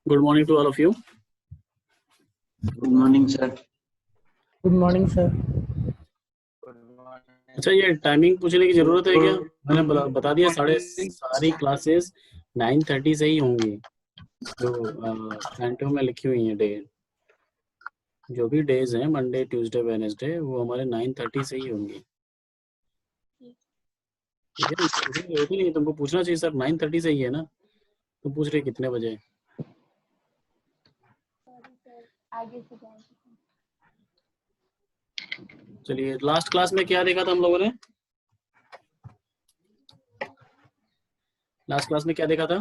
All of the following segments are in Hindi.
Good morning to all of you. Good morning, sir. Good morning sir. अच्छा, ये टाइमिंग पूछने की जरूरत है क्या? मैंने बता दिया सारी क्लासेस 9:30 से ही होंगी, जो पैंटो में लिखी हुई है डे। जो भी डेज हैं मंडे ट्यूसडे वेडनेसडे वो हमारे 9:30 से ही होंगी। ठीक है, होती नहीं, तुमको पूछना चाहिए सर 9:30 से ही है ना, तुम पूछ रहे कितने बजे? आगे से जाएंगे। चलिए, लास्ट क्लास में क्या देखा था हम लोगों ने? लास्ट क्लास में क्या देखा था?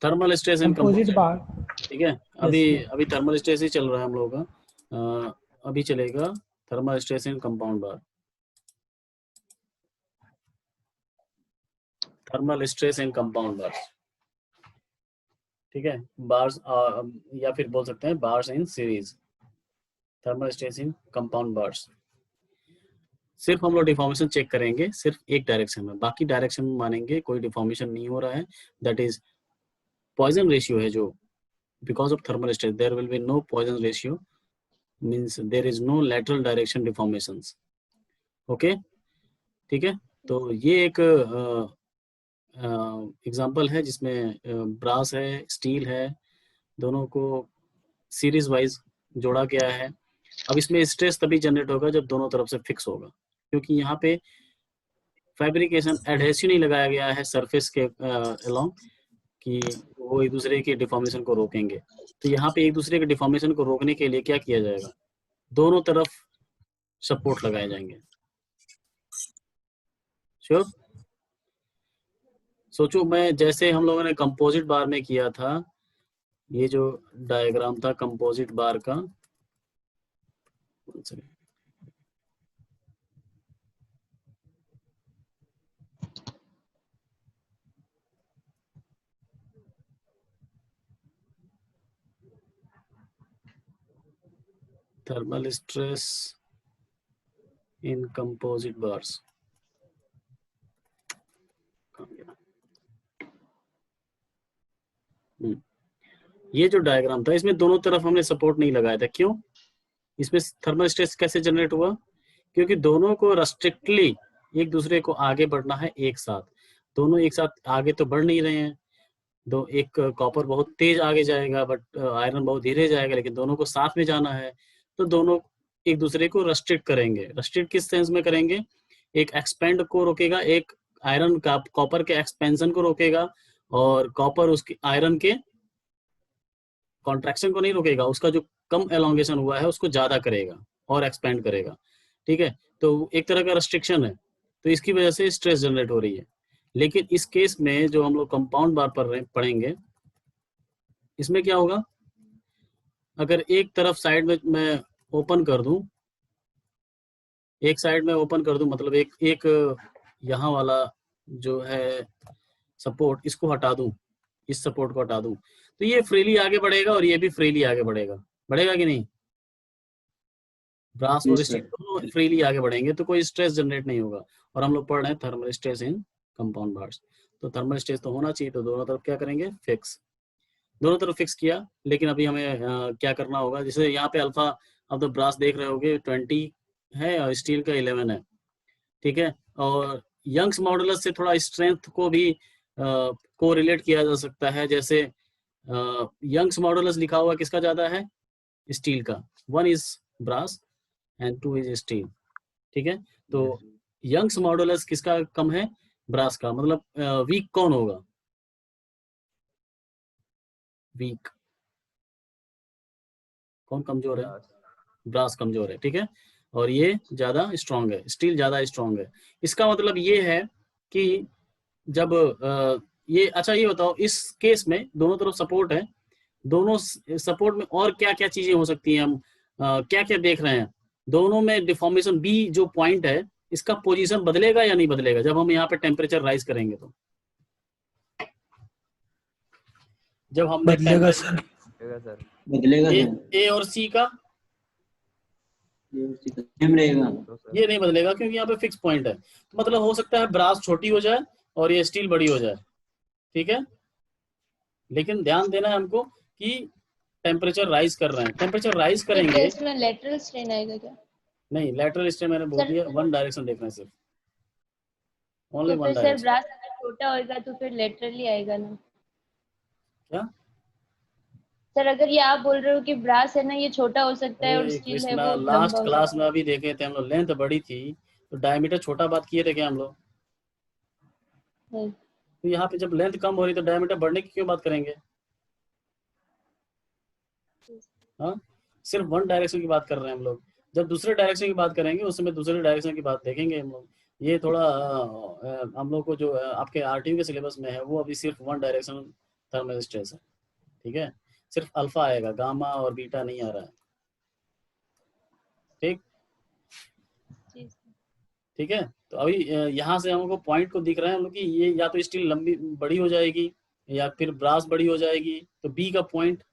थर्मल स्ट्रेस एंड कंपोजिट बार। ठीक है, अभी थर्मल स्ट्रेस ही चल रहा है हम लोगों का। अभी चलेगा thermal stress in compound bar. Thermal stress in compound bars, ठीक है, बार्स या फिर बोल सकते हैं bars in series. Thermal stress in compound bars. सिर्फ हम लोग डिफॉर्मेशन चेक करेंगे सिर्फ एक डायरेक्शन में, बाकी डायरेक्शन में मानेंगे कोई डिफॉर्मेशन नहीं हो रहा है। दैट इज पॉइजन रेशियो है जो, because of thermal stress there will be no Poisson ratio, means there is no lateral direction deformations. Okay, ठीक है। तो ये एक एग्जाम्पल है जिसमें ब्रास है, स्टील है, दोनों को सीरीज वाइज जोड़ा गया है। अब इसमें स्ट्रेस तभी जनरेट होगा जब दोनों तरफ से फिक्स होगा, क्योंकि यहाँ पे फैब्रिकेशन एडहेसिव नहीं लगाया गया है सरफेस के अलोंग कि वो एक दूसरे के डिफॉर्मेशन को रोकेंगे। तो यहाँ पे एक दूसरे के डिफॉर्मेशन को रोकने के लिए क्या किया जाएगा? दोनों तरफ सपोर्ट लगाए जाएंगे। श्योर? सोचो, मैं जैसे हम लोगों ने कंपोजिट बार में किया था, ये जो डायग्राम था कंपोजिट बार का, थर्मल स्ट्रेस इन कंपोजिट बार्स। ये जो डायग्राम था इसमें दोनों तरफ हमने सपोर्ट नहीं लगाया था। क्यों? इसमें थर्मल स्ट्रेस कैसे जनरेट हुआ? क्योंकि दोनों को रेस्ट्रिक्टली एक दूसरे को आगे बढ़ना है एक साथ। दोनों एक साथ आगे तो बढ़ नहीं रहे हैं। एक कॉपर बहुत तेज आगे जाएगा बट आयरन बहुत धीरे जाएगा, लेकिन दोनों को साथ में जाना है, तो दोनों एक दूसरे को रेस्ट्रिक्ट करेंगे। रेस्ट्रिक्ट किस सेंस में करेंगे? एक एक्सपेंड को रोकेगा, एक आयरन का कॉपर के एक्सपेंशन को रोकेगा, और कॉपर उसके आयरन के कॉन्ट्रैक्शन को नहीं रोकेगा, उसका जो कम एलोंगेशन हुआ है उसको ज्यादा करेगा और एक्सपेंड करेगा। ठीक है, तो एक तरह का रेस्ट्रिक्शन है, तो इसकी वजह से स्ट्रेस जनरेट हो रही है। लेकिन इस केस में जो हम लोग कंपाउंड बार पर पढ़ेंगे, इसमें क्या होगा? अगर एक तरफ साइड में मैं ओपन कर दूं, एक साइड में ओपन कर दूं, मतलब एक यहाँ वाला जो है सपोर्ट, इसको हटा दूं, इस सपोर्ट को हटा दूं, तो ये फ्रीली आगे बढ़ेगा और ये भी फ्रीली आगे बढ़ेगा। बढ़ेगा कि नहीं? ब्रास और स्टील दोनों फ्रीली आगे बढ़ेंगे, तो कोई स्ट्रेस जनरेट नहीं होगा। और हम लोग पढ़ रहे हैं thermal stress in compound bars, तो थर्मल स्ट्रेस तो होना चाहिए, तो दोनों तरफ क्या करेंगे? फिक्स। दोनों तरफ फिक्स किया, लेकिन अभी हमें क्या करना होगा? जैसे यहाँ पे अल्फा ऑफ द ब्रास देख रहे होगे 20 है और स्टील का 11 है। ठीक है, और यंग्स मॉडुलस से थोड़ा स्ट्रेंथ को भी को रिलेट किया जा सकता है। जैसे यंग्स मॉडुलस लिखा हुआ किसका ज्यादा है? स्टील का। 1 is brass and 2 is steel. ठीक है, तो यंग्स मॉडुलस किसका कम है? ब्रास का। मतलब वीक कौन होगा? वीक कौन कमजोर है? ब्रास कमजोर है। ठीक है, और ये ज्यादा स्ट्रांग है, स्टील ज्यादा स्ट्रांग है। इसका मतलब ये है कि जब ये, अच्छा ये बताओ, इस केस में दोनों तरफ सपोर्ट है, दोनों सपोर्ट में और क्या क्या चीजें हो सकती हैं? हम क्या क्या देख रहे हैं? दोनों में डिफॉर्मेशन बी जो पॉइंट है, इसका पोजीशन बदलेगा या नहीं बदलेगा जब हम यहाँ पे टेम्परेचर राइज करेंगे? तो जब हम बदलेगा सर। बदलेगा ए और सी का सेम रहेगा। ये नहीं बदलेगा क्योंकि यहाँ पे फिक्स पॉइंट है। तो मतलब हो सकता है ब्रास छोटी हो जाए और ये स्टील बड़ी हो जाए। ठीक है, लेकिन ध्यान देना है हमको कि टेम्परेचर राइज कर रहे हैं, टेम्परेचर राइज तो क्या करेंगे। इसमें लेटरल स्ट्रेन आएगा क्या? नहीं, लेटरल स्ट्रेन मैंने बोल सर दिया, वन डायरेक्शन देखना है सिर्फ, ओनली तो वन फिर सर डायरेक्शन। ब्रास अगर छोटा होएगा तो फिर लेटरली आएगा ना? क्या? सर अगर ये आप बोल रहे हो कि ब्रास है ना ये छोटा हो सकता है और अरे स्टील है कृष्णा, वो लंबा लास्ट हो क्लास सकता में अभी देखे थे हम लोग, लेंथ बड़ी थी तो डायमीटर छोटा बात किए थे क्या हम लोग? है। तो यहाँ पे जब लेंथ कम हो रही तो डायमीटर बढ़ने की क्यों बात करेंगे? हाँ, सिर्फ वन डायरेक्शन की बात कर रहे हैं हम लोग। जब दूसरे डायरेक्शन की बात करेंगे उस समय दूसरे डायरेक्शन की बात देखेंगे हम लोग। ये थोड़ा हम लोग को जो आपके आरटीयू के सिलेबस में है वो अभी सिर्फ वन डायरेक्शन थर्मल स्ट्रेस है, ठीक है? सिर्फ अल्फा आएगा, गामा और बीटा नहीं आ रहा है, ठीक? जी सर। ठीक है, तो अभी यहाँ से हमको पॉइंट को दिख रहा है हम लोग कि ये या तो स्टील लंबी बड़ी हो जाएगी या फिर ब्रास बड़ी हो जाएगी, तो बी का पॉइंट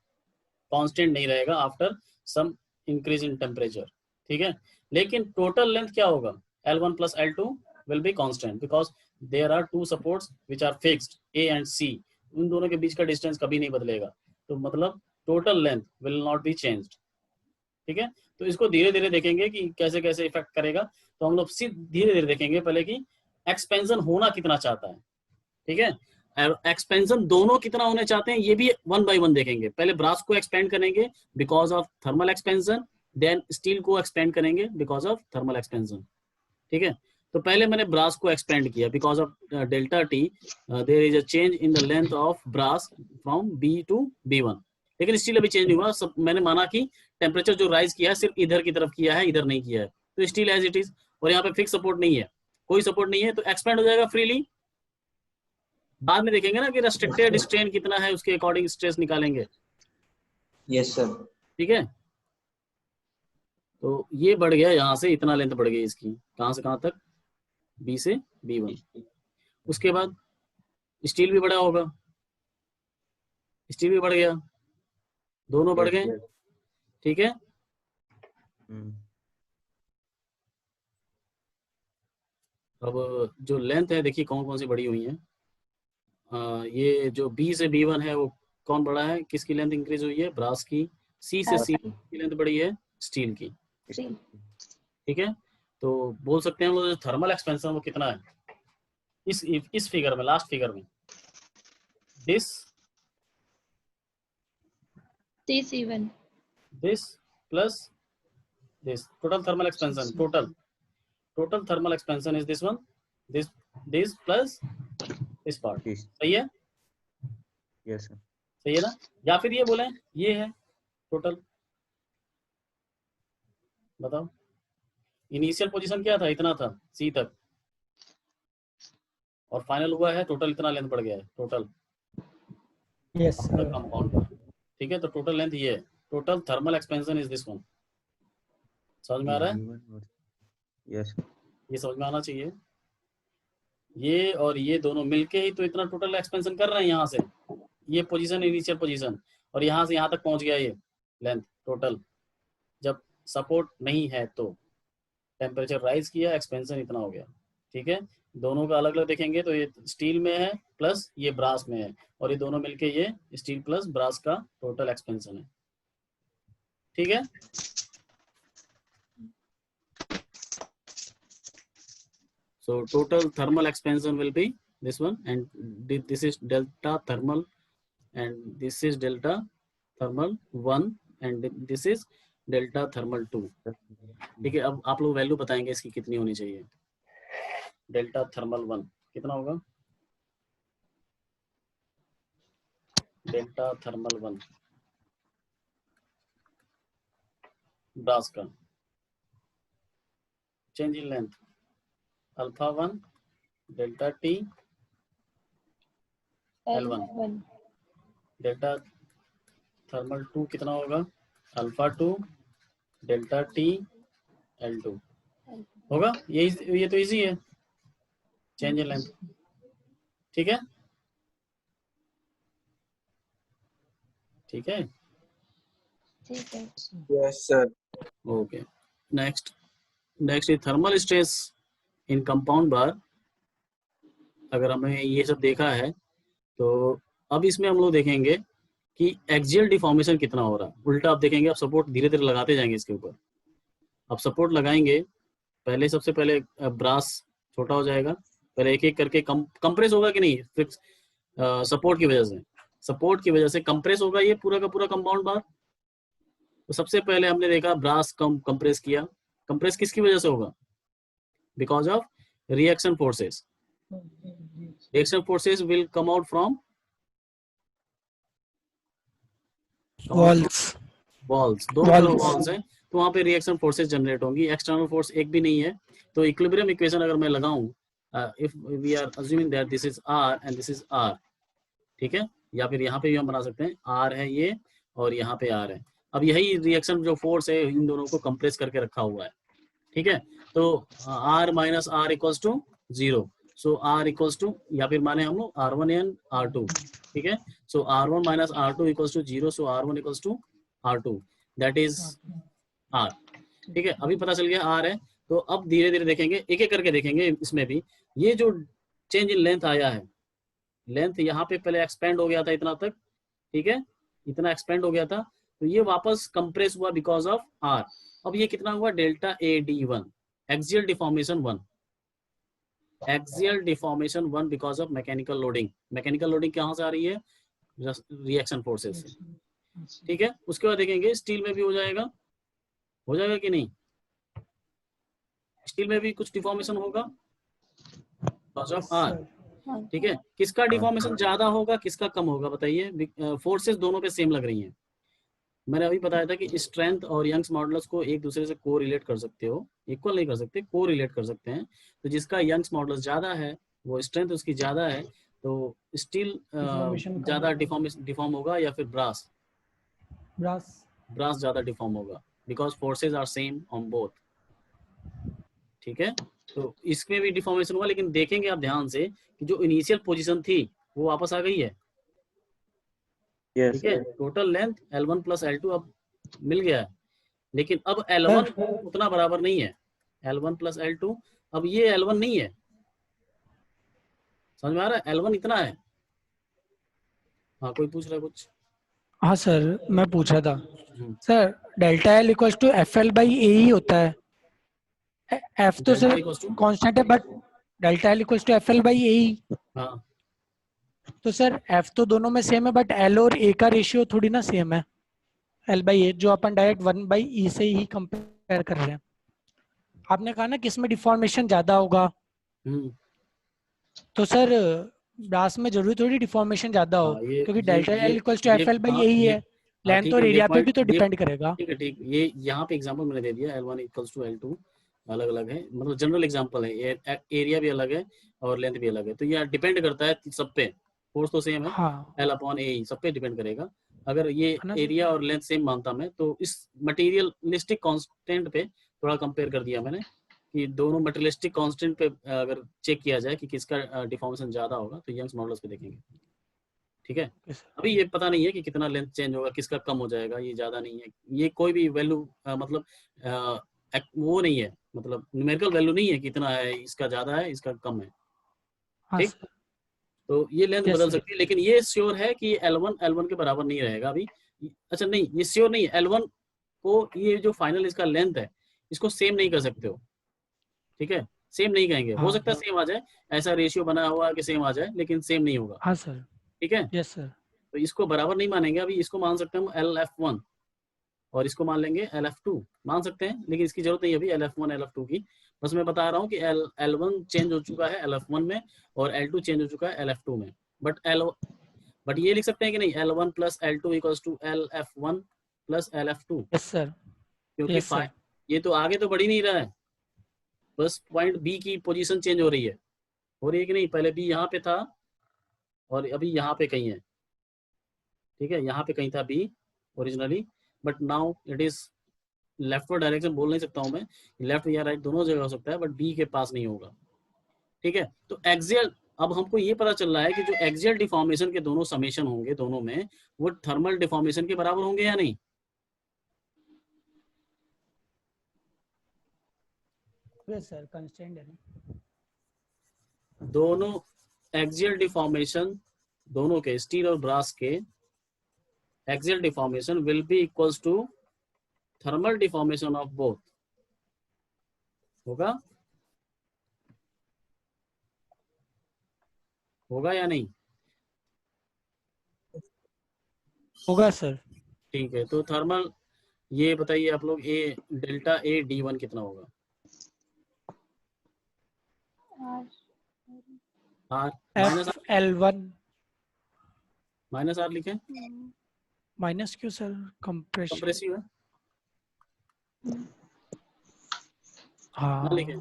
कांस्टेंट नहीं रहेगा after some increase in temperature, ठीक है? लेकिन टोटल लेंथ क्या होगा? L1 plus L2 will be constant because there are two supports which are fixed, A and C. उन दोनों के बीच का डिस्टेंस कभी नहीं बदलेगा, तो मतलब total length will not be changed, ठीक है? तो इसको धीरे धीरे देखेंगे कि कैसे कैसे इफेक्ट करेगा। तो हम लोग सिर्फ धीरे धीरे देखेंगे पहले कि एक्सपेंशन होना कितना चाहता है, ठीक है? एक्सपेंशन दोनों कितना होने चाहते हैं ये भी वन बाय वन देखेंगे। पहले ब्रास को एक्सपेंड करेंगे because of thermal expansion, then steel को एक्सपेंड करेंगे बिकॉज ऑफ थर्मल एक्सपेंशन, ठीक है? तो पहले मैंने ब्रास को एक्सपेंड किया because of delta T, there is a change in the length of brass from B to B1, लेकिन स्टील अभी चेंज नहीं हुआ। सब मैंने माना कि टेम्परेचर जो राइज किया है सिर्फ इधर की तरफ किया है, इधर नहीं किया है, तो स्टील एज इट इज, और यहाँ पे फिक्स सपोर्ट नहीं है, कोई सपोर्ट नहीं है, तो एक्सपेंड हो जाएगा फ्रीली। बाद में देखेंगे ना कि रेस्ट्रिक्टेड स्ट्रेन कितना है, उसके अकॉर्डिंग स्ट्रेस निकालेंगे, यस सर। ठीक है? तो ये बढ़ गया, यहाँ से इतना लेंथ बढ़ गई इसकी, कहाँ से कहाँ तक? B से B1। उसके बाद स्टील भी बड़ा होगा, स्टील भी बढ़ गया, दोनों बढ़ गए, ठीक है? अब जो लेंथ है देखिए कौन कौन सी बड़ी हुई है। ये जो B से B1 है वो कौन बड़ा है, किसकी लेंथ इंक्रीज हुई है? ब्रास की। C से C की लेंथ बड़ी है, स्टील की, ठीक है? तो बोल सकते हैं हम लोग थर्मल एक्सपेंशन वो कितना है इस फिगर में, लास्ट फिगर में, this C1 this plus this total thermal expansion, total thermal expansion is this one, this plus this part, सही है? Yes sir. सही है ना? या फिर ये बोले ये है टोटल, बताओ इनिशियल पोजीशन क्या था? इतना था C तक, और फाइनल हुआ है टोटल इतना लेंथ बढ़ गया है टोटल यस सर। कंपाउंड का, ठीक है? तो टोटल लेंथ ये है, total thermal expansion is this one. समझ में आ रहा है? यस। ये समझ में आना चाहिए। ये और ये दोनों मिलके ही तो इतना टोटल एक्सपेंशन कर रहे हैं, यहाँ से ये पोजीशन इनिशियल पोजीशन, और यहाँ से यहाँ तक पहुँच गया ये लेंथ टोटल। जब सपोर्ट नहीं है तो टेम्परेचर राइज किया, एक्सपेंशन इतना हो गया, ठीक है? दोनों का अलग अलग देखेंगे तो ये स्टील में है प्लस ये ब्रास में है, और ये दोनों मिलके ये स्टील प्लस ब्रास का टोटल एक्सपेंशन है, ठीक है? So total thermal expansion will be this one, and this is delta thermal, and this is delta thermal 1, and this is delta thermal 2, ठीक है? अब आप लोग वैल्यू बताएंगे इसकी कितनी होनी चाहिए। डेल्टा थर्मल 1 कितना होगा? डेल्टा थर्मल 1 ब्रास का change in length alpha 1 delta T L1, delta thermal 2 कितना होगा? अल्फा 2 डेल्टा T L2 होगा। ये तो इजी है, चेंज इन लेंथ, ठीक है? ठीक है, ठीक है। Yes sir. Okay. Next is thermal stress in compound bar. अगर हमने ये सब देखा है तो अब इसमें हम लोग देखेंगे कि एक्सियल डिफॉर्मेशन कितना हो रहा है। उल्टा आप देखेंगे, आप सपोर्ट धीरे धीरे लगाते जाएंगे इसके ऊपर। आप सपोर्ट लगाएंगे, पहले सबसे पहले ब्रास छोटा हो जाएगा, पहले एक एक करके कंप्रेस होगा कि नहीं, फिक्स सपोर्ट की वजह से, सपोर्ट की वजह से कंप्रेस होगा ये पूरा का पूरा कंपाउंड बार। तो सबसे पहले हमने देखा ब्रास कंप्रेस किया। कंप्रेस किसकी वजह से होगा? Because of reaction forces. Reaction forces will come out from walls. Walls, दोनों तरफ Walls. वॉल्स हैं, तो वहां पे रिएक्शन फोर्सेस जनरेट होंगी। एक्सटर्नल फोर्स एक भी नहीं है। तो इक्विलिब्रियम इक्वेशन अगर मैं लगाऊं, if we are assuming that this is R and this is R, ठीक है, या फिर यहाँ पे भी हम बना सकते हैं आर है ये और यहाँ पे आर है। अब यही रिएक्शन जो फोर्स है इन दोनों को कंप्रेस करके रखा हुआ है, ठीक है। तो R minus R equals to 0, so R equals to, या फिर माने हम लोग R1 एंड R2, ठीक है। So R1 minus R2 equals to 0, so R1 equals to R2, that is R, ठीक है। अभी पता चल गया R है। तो अब धीरे धीरे देखेंगे, एक एक करके देखेंगे इसमें भी। ये जो चेंज इन लेंथ आया है, लेंथ यहाँ पे पहले एक्सपेंड हो गया था इतना तक, ठीक है, इतना एक्सपेंड हो गया था, तो ये वापस कंप्रेस हुआ बिकॉज ऑफ R। अब ये कितना हुआ? Delta AD1, axial deformation 1, axial deformation 1 because of mechanical loading. Mechanical loading कहाँ से आ रही है? रिएक्शन फोर्सेस से, ठीक है। उसके बाद देखेंगे स्टील में भी हो जाएगा कि नहीं? स्टील में भी कुछ डिफॉर्मेशन होगा बिकॉज ऑफ R, ठीक है। किसका डिफॉर्मेशन ज्यादा होगा, किसका कम होगा बताइए? फोर्सेस दोनों पे सेम लग रही हैं। मैंने अभी बताया था कि स्ट्रेंथ और यंग्स मॉडुलस को एक दूसरे से को रिलेट कर सकते हो, इक्वल नहीं कर सकते, को रिलेट कर सकते हैं। तो जिसका यंग्स मॉडुलस ज्यादा है, वो स्ट्रेंथ उसकी ज्यादा है, तो स्टील ज्यादा डिफॉर्म होगा, या फिर ब्रास ज्यादा डिफॉर्म होगा, because forces are same on both, ठीक है। तो इसमें भी डिफॉर्मेशन हुआ, लेकिन देखेंगे आप ध्यान से कि जो इनिशियल पोजीशन थी वो वापस आ गई है, Yes. ठीक है। Total length L1 plus L2 अब मिल गया है, लेकिन अब L1 उतना बराबर नहीं है। L1 प्लस L2, अब ये L1 नहीं है, समझ में आ रहा है? L1 इतना है। हाँ, कोई पूछ रहा है कुछ? हाँ सर, मैं पूछा था हम्म, sir, delta L equals to F L by A ही होता है। एफ तो delta sir equals to, constant है, but delta L equals to F L by A ही। हाँ तो सर एफ तो दोनों में सेम है, बट एल और ए का रेशियो थोड़ी ना सेम है। एल बाई ए जो अपन डायरेक्ट 1/E से ही कंपेयर कर रहे हैं। आपने कहा ना कि इसमें डिफॉर्मेशन ज्यादा होगा, हम्म, तो सर ब्रास में जरूरी थोड़ी डिफॉर्मेशन ज्यादा हो, हाँ ये क्योंकि ये डेल्टा ये एल इक्वल्स टू ये एफ एल बाई हाँ ए ही ये है। हाँ लेंथ ठीक और है, ये एरिया पे पॉइंट, भी तो ये डिपेंड करेगा। ठीक है, ठीक, ये यहाँ पे एग्जांपल मैंने दे दिया, L1 इक्वल्स टू L2, अलग अलग है, मतलब जनरल एग्जांपल है, एरिया भी अलग है और लेंथ भी अलग है, तो ये डिपेंड करता है सब पे। फोर्स तो सेम है, हाँ, L अपॉन ए सब पे डिपेंड करेगा। अगर ये है ना सर? एरिया और लेंथ सेम मानता मैं, तो इस मटेरियलिस्टिक कांस्टेंट पे थोड़ा कंपेयर कर दिया मैंने, कि दोनों मटेरियलिस्टिक कांस्टेंट पे अगर चेक किया जाए कि किसका डिफॉर्मेशन ज्यादा होगा, तो यंग्स मॉडल्स पे देखेंगे, ठीक है। Okay sir. अभी ये पता नहीं है कि कितना लेंथ चेंज होगा, किसका कम हो जाएगा, ये ज्यादा नहीं है, ये कोई भी वैल्यू मतलब वो नहीं है, मतलब न्यूमेरिकल वैल्यू नहीं है कि इतना है, इसका ज्यादा है, इसका कम है, हाँ ठीक। सर। तो ये लेंथ यस बदल सर। सकती है, लेकिन ये श्योर है कि L1 के बराबर नहीं रहेगा अभी। अच्छा नहीं, ये श्योर नहीं है L1 को, ये जो फाइनल इसका लेंथ है, इसको सेम नहीं कर सकते हो, ठीक है। सेम नहीं कहेंगे, हो हाँ सकता है सेम आ जाए, ऐसा रेशियो बना हुआ कि सेम आ जाए, लेकिन सेम नहीं होगा, हाँ सर। ठीक है। Yes sir. तो इसको बराबर नहीं मानेंगे अभी, इसको मान सकते हैं हम LF1, और इसको मान लेंगे LF2, मान सकते हैं, लेकिन इसकी जरूरत नहीं है अभी LF1 LF2 की। बस मैं बता रहा हूँ कि L1 चेंज हो चुका है LF1 में, और L2 चेंज हो चुका है LF2 में। बट ये लिख सकते हैं कि नहीं, L1 plus L2 equals to LF1 plus LF2, yes sir. क्योंकि यस सर। ये तो आगे तो बढ़ ही नहीं रहा है, बस पॉइंट बी की पोजीशन चेंज हो रही है कि नहीं? पहले बी यहाँ पे था और अभी यहाँ पे कहीं है, ठीक है, यहाँ पे कहीं था B originally, but now it is leftward direction बोल नहीं सकता हूँ मैं, लेफ्ट या राइट दोनों जगह हो सकता है, बट बी के पास नहीं होगा, ठीक है। तो एक्सियल, अब हमको ये पता चल रहा है कि जो एक्सियल डिफॉर्मेशन के दोनों समेशन होंगे दोनों में, वो थर्मल डिफॉर्मेशन के बराबर होंगे या नहीं? यस सर, कांस्टेंट है ना। दोनों एक्सियल डिफॉर्मेशन दोनों के स्टील और ब्रास के axial deformation will be equals to thermal deformation of both. होगा होगा या नहीं? होगा सर। ठीक है, तो थर्मल ये बताइए आप लोग, ए डेल्टा ए D1 कितना होगा? R minus F L1 minus R लिखे, माइनस क्यों सर? कंप्रेशन। कंप्रेसिव है ना हाँ, लिखे,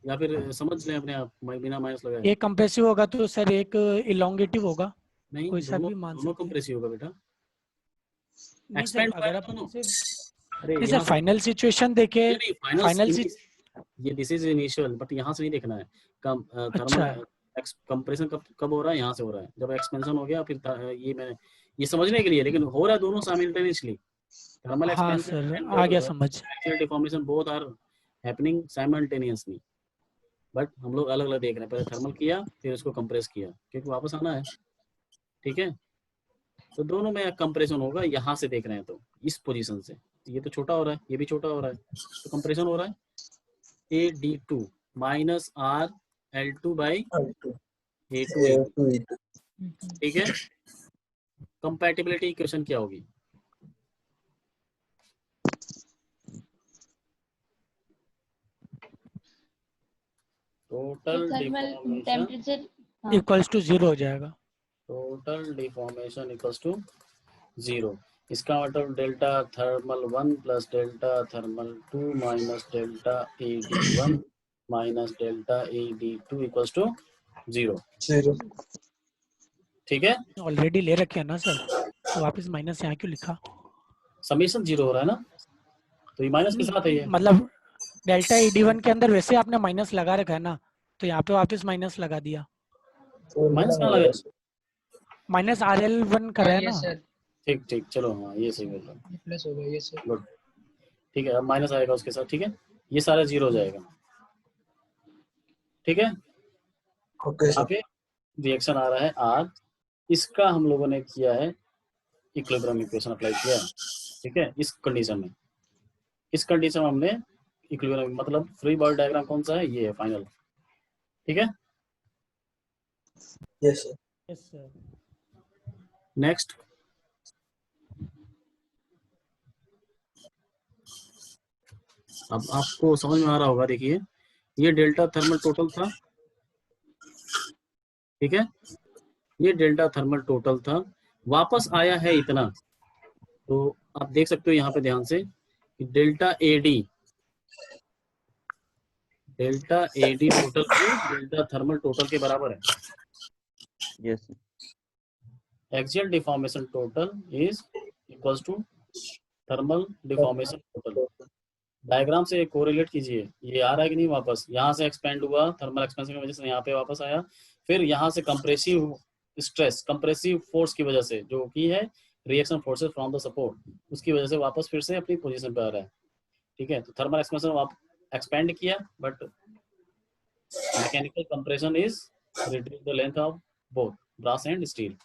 या फिर समझ लें अपने आप बिना माइनस लगाए? एक कंप्रेसिव होगा तो सर एक इलोंगेटिव होगा, नहीं, कोई सा दोनों भी मान दोनों सकते हैं। कंप्रेसिव होगा बेटा, नहीं सर, एक्सपेंड अगर अपन दोनों। सिर्फ अरे नहीं सर यहाँ से फाइनल सिचुएशन देखे, नहीं, फाइनल ये दिस इज इनिशियल, बट यहाँ से नहीं देखना है। अच्छा थर्मल कंप्रेशन कब हो रहा है? यहाँ से हो रहा है, जब एक्सपेंशन हो गया फिर ये समझने के लिए, लेकिन हो रहा है दोनों साइमल्टेनियसली। थर्मल हाँ एक्सपेंशन सर, एंड आ गया समझ। Axial deformation both are happening simultaneously, but हम लोग अलग अलग देख रहे हैं। पहले थर्मल किया, फिर उसको कंप्रेस किया, क्योंकि वापस आना है। ठीक है, तो दोनों में कंप्रेशन होगा। यहाँ से देख रहे हैं तो इस पोजीशन से ये तो छोटा हो रहा है, ये भी छोटा हो रहा है, तो कंप्रेशन हो रहा है AD2 minus RL2 by A2। ठीक है, कंपैटिबिलिटी इक्वेशन क्या होगी? Total thermal deformation temperature equals to 0 हो जाएगा। Total deformation equals to 0। इसका मतलब delta thermal 1 plus delta thermal 2 minus delta AD1 minus delta AD2 equals to 0। ठीक है, ऑलरेडी ले रखे हैं ना सर, तो वापस माइनस यहाँ क्यों लिखा? समीशन 0 हो रहा है ना, तो ये माइनस के साथ है ये। मतलब डेल्टा ED1 के अंदर वैसे आपने माइनस लगा रखा है ना, तो यहाँ पे वापस माइनस लगा दिया। माइनस कहाँ लगा? माइनस RL1 कर रहा है ना। ठीक ठीक, चलो हाँ ये सही बोल रहा हूँ, प्लस हो गया ये सर। गुड। ठीक है, अब माइनस आएगा उसके साथ। ठीक है, ये सारा 0 हो जाएगा। ठीक है, ओके यहाँ पे रिएक्शन आ रहा है R, इसका हम लोगों ने किया है इक्विलिब्रियम इक्वेशन अप्लाई किया है। ठीक है, इस कंडीशन में, इस कंडीशन में हमने इक्विलिब्रियम मतलब फ्री बॉडी डायग्राम कौन सा है? ये है फाइनल। ठीक है, yes sir. Yes sir. Next, अब आपको समझ में आ रहा होगा। देखिए, ये डेल्टा थर्मल टोटल था। ठीक है, ये डेल्टा थर्मल टोटल था, वापस आया है इतना। तो आप देख सकते हो यहाँ पे ध्यान से कि डेल्टा AD टोटल भी डेल्टा थर्मल टोटल के बराबर है। Yes. Axial deformation total is equals to thermal deformation total. Diagram से कोरिलेट कीजिए, ये आ रहा है कि नहीं? वापस यहाँ से एक्सपेंड हुआ, थर्मल एक्सपेंशन की वजह से यहाँ पे वापस आया, फिर यहाँ से कंप्रेसिव स्ट्रेस, कंप्रेसिव फोर्स की वजह से, जो कि है reaction forces from the support, उसकी वजह से वापस फिर से अपनी पोजीशन पे आ रहा है। ठीक है, तो थर्मल एक्सपेंशन एक्सपेंड किया, but mechanical compression is reduce the length of both brass and steel.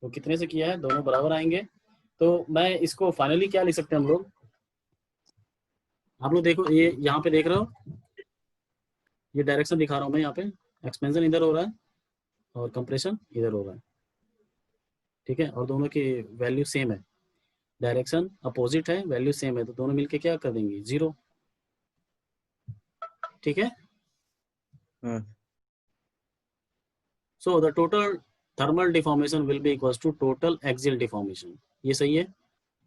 तो कितने से किया है? दोनों बराबर आएंगे। तो मैं इसको फाइनली क्या लिख सकते हैं हम लोग? आप लोग देखो, ये यहाँ पे देख रहे हो, ये डायरेक्शन दिखा रहा हूँ मैं। यहाँ पे एक्सपेंशन इधर हो रहा है और कंप्रेशन इधर हो रहा है। ठीक है, और दोनों की वैल्यू सेम है, डायरेक्शन अपोजिट है, वैल्यू सेम है, तो दोनों मिलके क्या कर देंगे? 0। ठीक है, so the total thermal deformation will be equals to total axial deformation. ये सही है,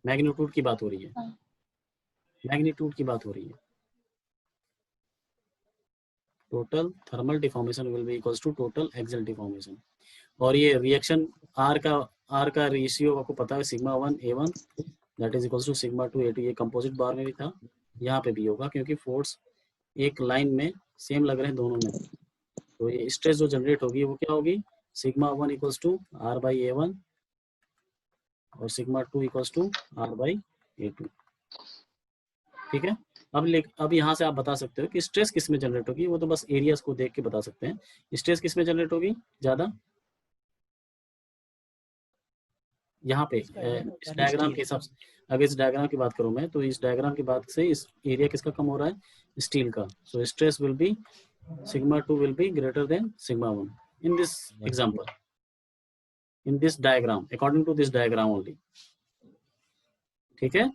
मैग्नीट्यूड की बात हो रही है, मैग्नीट्यूड की बात हो रही है। Total thermal deformation will be equals to total axial deformation. और ये रिएक्शन R का रेशियो आपको पता है, sigma 1 A1 that is equals to sigma 2 A2। ये कंपोजिट बार में भी था, यहाँ पे भी होगा, क्योंकि फोर्स एक लाइन में सेम लग रहे हैं दोनों में। तो ये स्ट्रेस जो जनरेट होगी वो क्या होगी? सिग्मा 1 इक्वल्स टू R/A1 और सिग्मा 2 इक्वल्स टू R/A2। ठीक है, अब यहाँ से आप बता सकते हो कि स्ट्रेस किस में जनरेट होगी। वो तो बस एरियाज को देख के बता सकते हैं। स्ट्रेस किस में जनरेट होगी ज़्यादा? यहाँ पे इस डायग्राम के हिसाब से, अगर इस डायग्राम की बात करूँ मैं, तो इस डायग्राम की बात से इस एरिया किसका कम हो रहा है, स्टील का. So stress will be sigma 2 will be greater than sigma 1 in this example, in this diagram, according to this diagram only. ठीक है.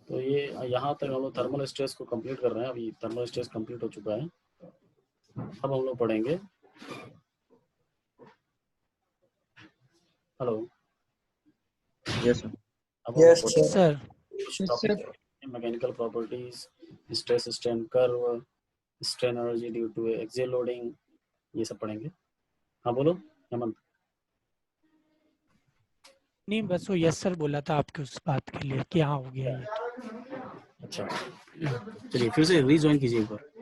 तो ये यहाँ तक हम लोग थर्मल स्ट्रेस को कंप्लीट कर रहे हैं. अभी थर्मल स्ट्रेस कंप्लीट हो चुका है. अब हम लोग पढ़ेंगे, हेलो, Yes, sir. अब Yes, sir. Mechanical properties, stress strain curve, strain energy due to axial loading, ये सब पढ़ेंगे. हाँ बोलो हेमंत. नहीं बस वो यस सर बोला था आपके उस बात के लिए कि हाँ हो गया ये. अच्छा, चलिए फिर से रीजॉइन कीजिए एक बार.